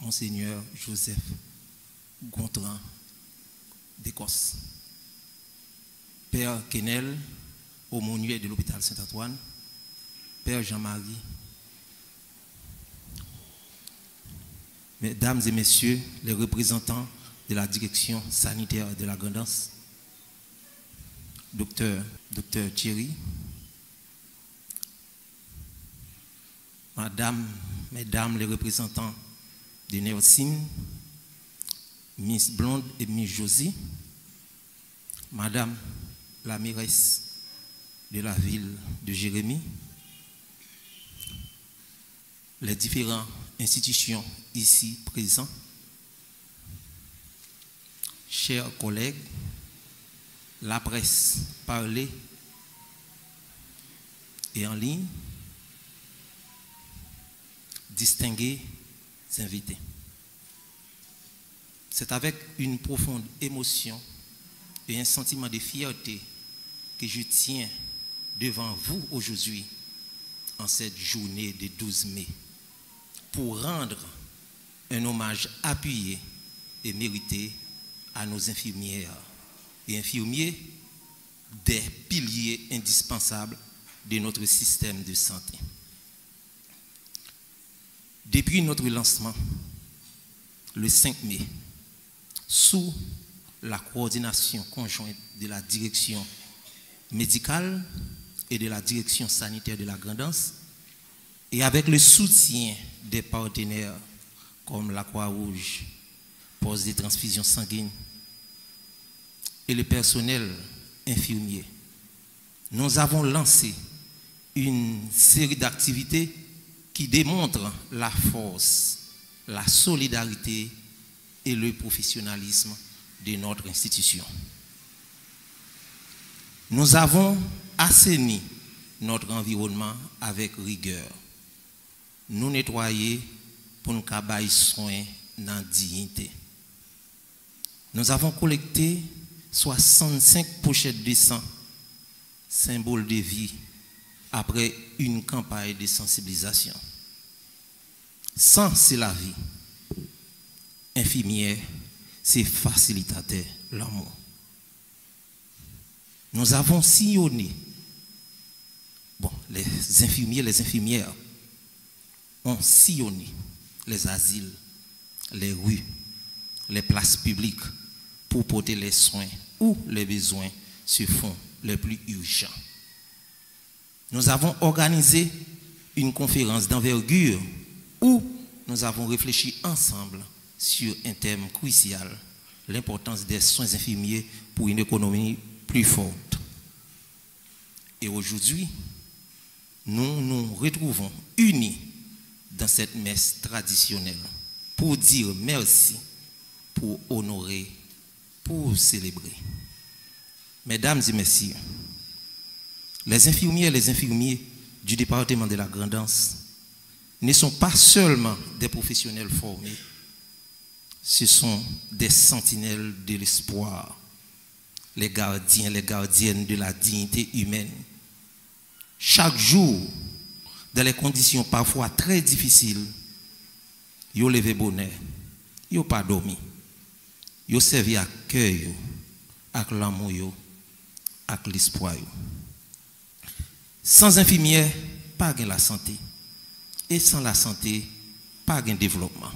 Monseigneur Joseph Gontran d'Écosse, Père Kenel, aumônier de l'hôpital Saint-Antoine, Père Jean-Marie, Mesdames et Messieurs les représentants de la direction sanitaire de la Grand'Anse, Docteur Thierry, Mesdames les représentants de Nersim, Miss Blonde et Miss Josie, Madame la mairesse de la ville de Jérémie, les différentes institutions ici présentes, chers collègues, la presse parlée et en ligne, distingués invités. C'est avec une profonde émotion et un sentiment de fierté que je tiens devant vous aujourd'hui en cette journée du 12 mai pour rendre un hommage appuyé et mérité à nos infirmières et infirmiers, des piliers indispensables de notre système de santé. Depuis notre lancement, le 5 mai, sous la coordination conjointe de la direction médicale et de la direction sanitaire de la Grand'Anse, et avec le soutien des partenaires comme la Croix-Rouge, Poste de transfusion sanguine et le personnel infirmier, nous avons lancé une série d'activités qui démontrent la force, la solidarité et le professionnalisme de notre institution. Nous avons assaini notre environnement avec rigueur. Nous nettoyer pour nous avoir soin dans la dignité. Nous avons collecté 65 pochettes de sang, symbole de vie, après une campagne de sensibilisation. Sang, c'est la vie. Infirmière, c'est facilitateur, l'amour. Nous avons sillonné, les infirmiers, les infirmières ont sillonné les asiles, les rues, les places publiques pour porter les soins où les besoins se font les plus urgents. Nous avons organisé une conférence d'envergure où nous avons réfléchi ensemble sur un thème crucial, l'importance des soins infirmiers pour une économie plus forte. Et aujourd'hui, nous nous retrouvons unis dans cette messe traditionnelle pour dire merci, pour honorer, pour célébrer. Mesdames et messieurs, les infirmières et les infirmiers du département de la Grand'Anse ne sont pas seulement des professionnels formés, ce sont des sentinelles de l'espoir, les gardiens, les gardiennes de la dignité humaine. Chaque jour, dans les conditions parfois très difficiles, ils ont levé bonheur, ils n'ont pas dormi, ils ont servi à cœur, avec l'amour, avec l'espoir. Sans infirmière, pas de la santé. Et sans la santé, pas de développement.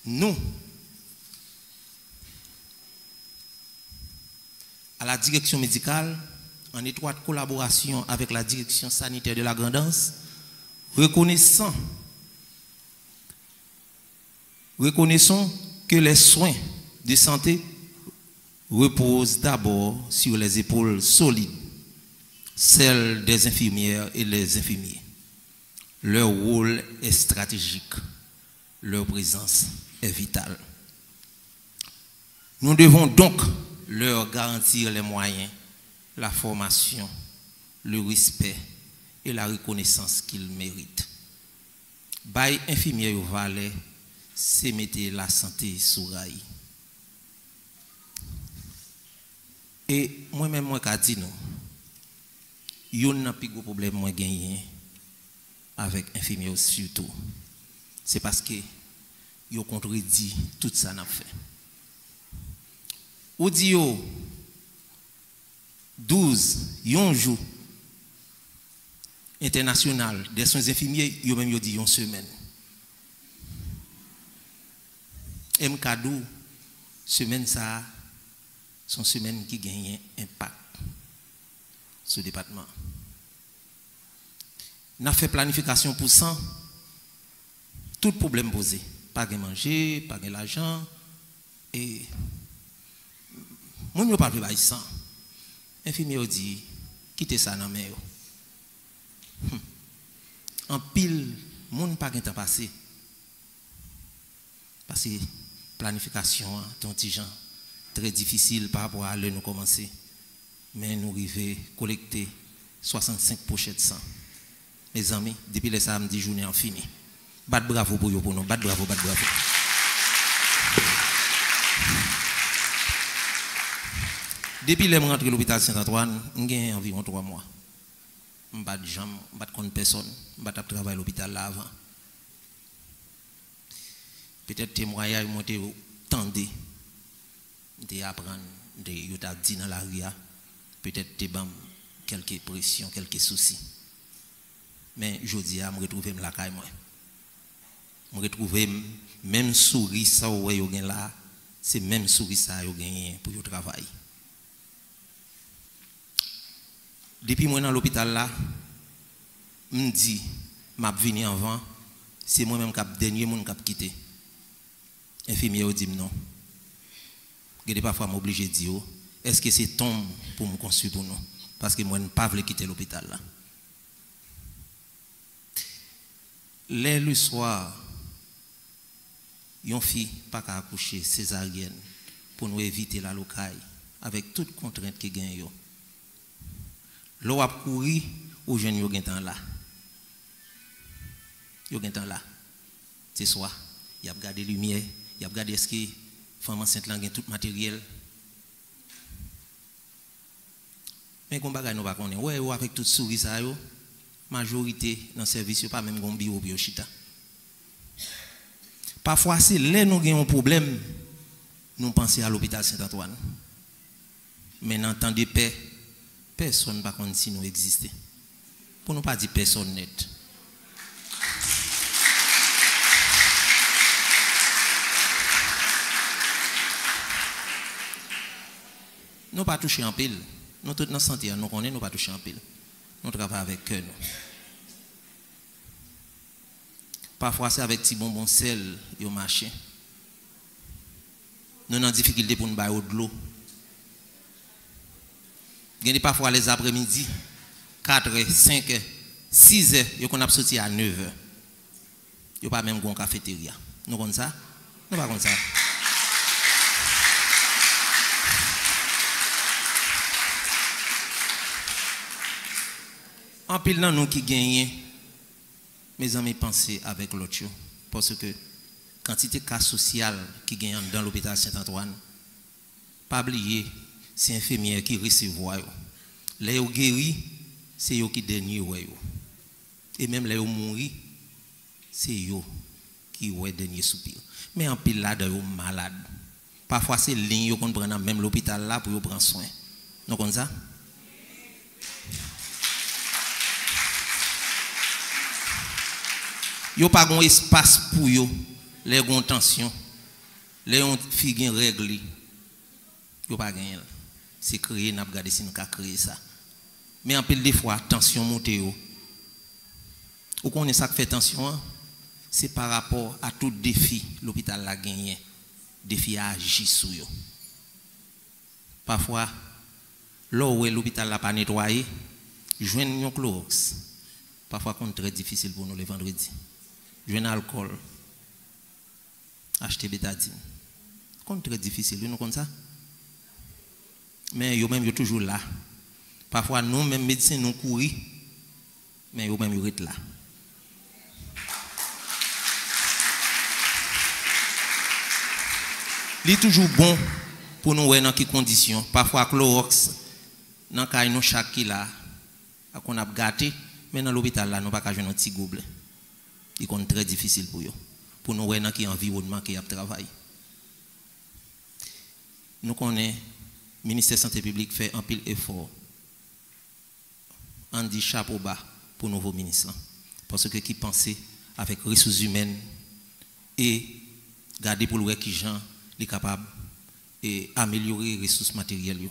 Nous, à la direction médicale, en étroite collaboration avec la direction sanitaire de la Grand'Anse, reconnaissons que les soins de santé reposent d'abord sur les épaules solides, celles des infirmières et des infirmiers. Leur rôle est stratégique, leur présence est vitale. Nous devons donc leur garantir les moyens, la formation, le respect et la reconnaissance qu'ils méritent. Bail infirmier au valet, c'est mettre la santé sur rail. Et moi-même, moi, je dis non. Il y a un plus gros problème moi gagné avec infirmiers surtout. C'est parce que yo contredit tout ça n'a fait. Ou dit yo 12 yon jour international des soins infirmiers, yo même yo dit une semaine. MKDou semaine ça son semaine qui gagne impact sur le département. N'a fait planification pour 100, tout problème posé, pas de manger, pas de l'argent et mon yo pas de 100. Infirmier dit quittez ça dans main. En pile moun pas de temps passé. Parce que planification ton petit gens très difficile par rapport à l'heure nous commencer. Mais nous arrivons à collecter 65 pochettes de sang. Mes amis, depuis le samedi journée en fini. Bat bravo pour vous pour nous, bat bravo, bat bravo. Depuis que je suis rentré à l'hôpital Saint-Antoine, j'ai environ 3 mois. Je ne suis pas de personne, je ne travaille à l'hôpital là avant. Peut-être que moi, je monté tendé de apprendre, de dire dans la rue, peut-être que quelques pressions, quelques soucis. Mais je dis, je me retrouve là, je me retrouve même souris ça là, c'est même souris ça pour le travail. Depuis que je suis dans l'hôpital là, je me dis, je suis venu avant, c'est moi-même qui suis le dernier monde qui a quitté. Infirmier dit non. Parfois, je suis obligé de dire, est-ce que c'est tombe pour me construire pour nous? Parce que moi, je ne peux pas quitter l'hôpital là. Le soir, une fille pas qu'à accoucher césarienne pour nous éviter la locaille avec toutes contraintes qui gagnent. L'eau a couru aux jeunes yo gen temps là. Yo gen temps là. C'est soit il a regardé lumière, il a regardé est-ce que femme enceinte là gen tout matériel. Mais qu'on bagay nous pas connaît. Ouais, avec toute souris ça yo, majorité dans service yo pas même gon bureau bio chita. Parfois c'est là nous gagnons un problème, nous pensons à l'hôpital Saint-Antoine. Mais dans temps de paix, personne ne va connaître si nous existons. Pour ne pas dire personne net. Nous ne pas toucher en pile. Nous tous dans la santé, nous connaissons, nous pas toucher en pile. Nous travaillons avec cœur. Parfois c'est avec petit bonbon sel et au marché. Nous avons difficulté pour nous bailler de l'eau. Il y a parfois les après-midi, 4h, 5h, 6h, nous avons sorti à 9h. Nous n'avons pas même une cafétéria. Nous comme ça? Nous pas comme ça. En pile dans nous qui gagnent, mes amis pensez avec l'autre. Parce que quantité de cas social qui gagnent dans l'hôpital Saint-Antoine, pas oublier, c'est infirmière qui recevoir. Les gens guéris, c'est eux qui dernier. Et même les gens mourir, c'est eux qui ont dernier soupir. Mais en pile là, ils sont malades. Parfois, c'est ligne qu'on prend même l'hôpital là pour prendre soin. Non comme ça? Yo pas un espace pour yo, les gon tension, les on fi règle. Yo pas gagner. C'est créer n'a regarder si nous ca créer ça. Mais en pile des fois tension monte yo. Ou connaît ça qui fait tension, c'est par rapport à tout défi l'hôpital la gagné. Défi à agir sur yo. Parfois là où l'hôpital la pas nettoyé, joindre un Clorox. Parfois c'est très difficile pour nous le vendredi. Joindre alcool. Acheter bétadine. C'est très difficile, nous comme ça. Mais yo même yo toujours là. Parfois nous même médecins nous courir, mais yo même yo est là. Il est toujours bon pour nous voir dans quelles conditions. Parfois Clorox dans cas nous chaque qui là qu'on a gâté, mais dans l'hôpital là nous pas ka jouer un petit gobelet. Il est très difficile pour eux. pour nous voir dans quel environnement qui a travaillé. Nous connaissons, le ministère de la Santé publique fait un pile effort. On dit chapeau bas pour le nouveau ministre. Parce que qui pensait avec ressources humaines et garder pour le qui gens est capable d'améliorer les ressources matérielles.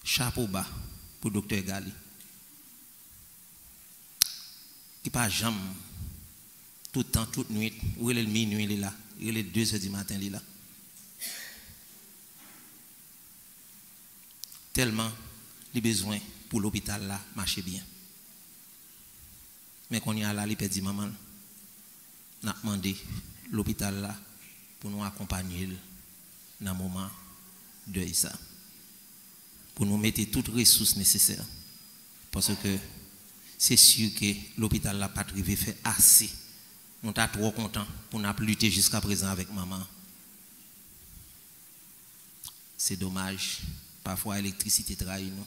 Chapeau bas pour le docteur Gali. Qui pas jamais, tout le temps, toute nuit, où est le minuit, il est là, il est 2 heures du matin, il est là. Tellement les besoins pour l'hôpital là marchent bien. Mais quand on y a là, il dit maman, on a demandé l'hôpital là pour nous accompagner dans le moment de ça. Pour nous mettre toutes les ressources nécessaires. Parce que c'est sûr que l'hôpital là pas privé fait assez. Nous sommes trop contents pour nous lutter jusqu'à présent avec maman. C'est dommage. Parfois, l'électricité trahit nous.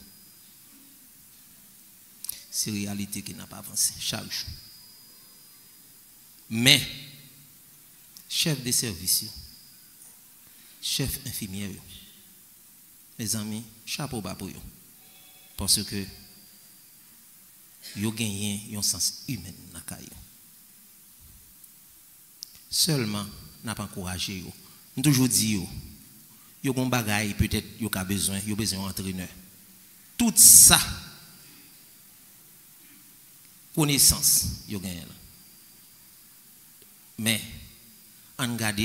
C'est une réalité qui n'a pas avancé chaque jour. Mais, chef de service, chef infirmier, mes amis, chapeau bas pour eux. Parce que ils ont gagné un sens humain dans la caille. Seulement, n'a pas encouragé. Nous toujours dit, il y a un bagage, peut-être, il y a besoin d'un entraîneur. Tout ça, connaissance, il y a gagné. Mais, on regarde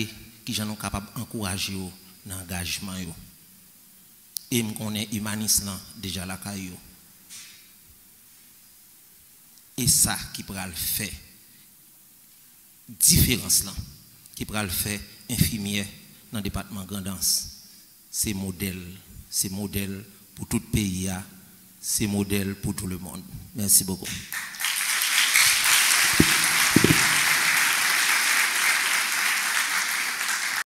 qui sont capables d'encourager dans l'engagement. Et je connais humaniste déjà la caillou. Et ça qui pourra le faire, différence là, qui pourra le faire infirmière dans le département Grandance. C'est modèle pour tout le pays, c'est modèle pour tout le monde. Merci beaucoup.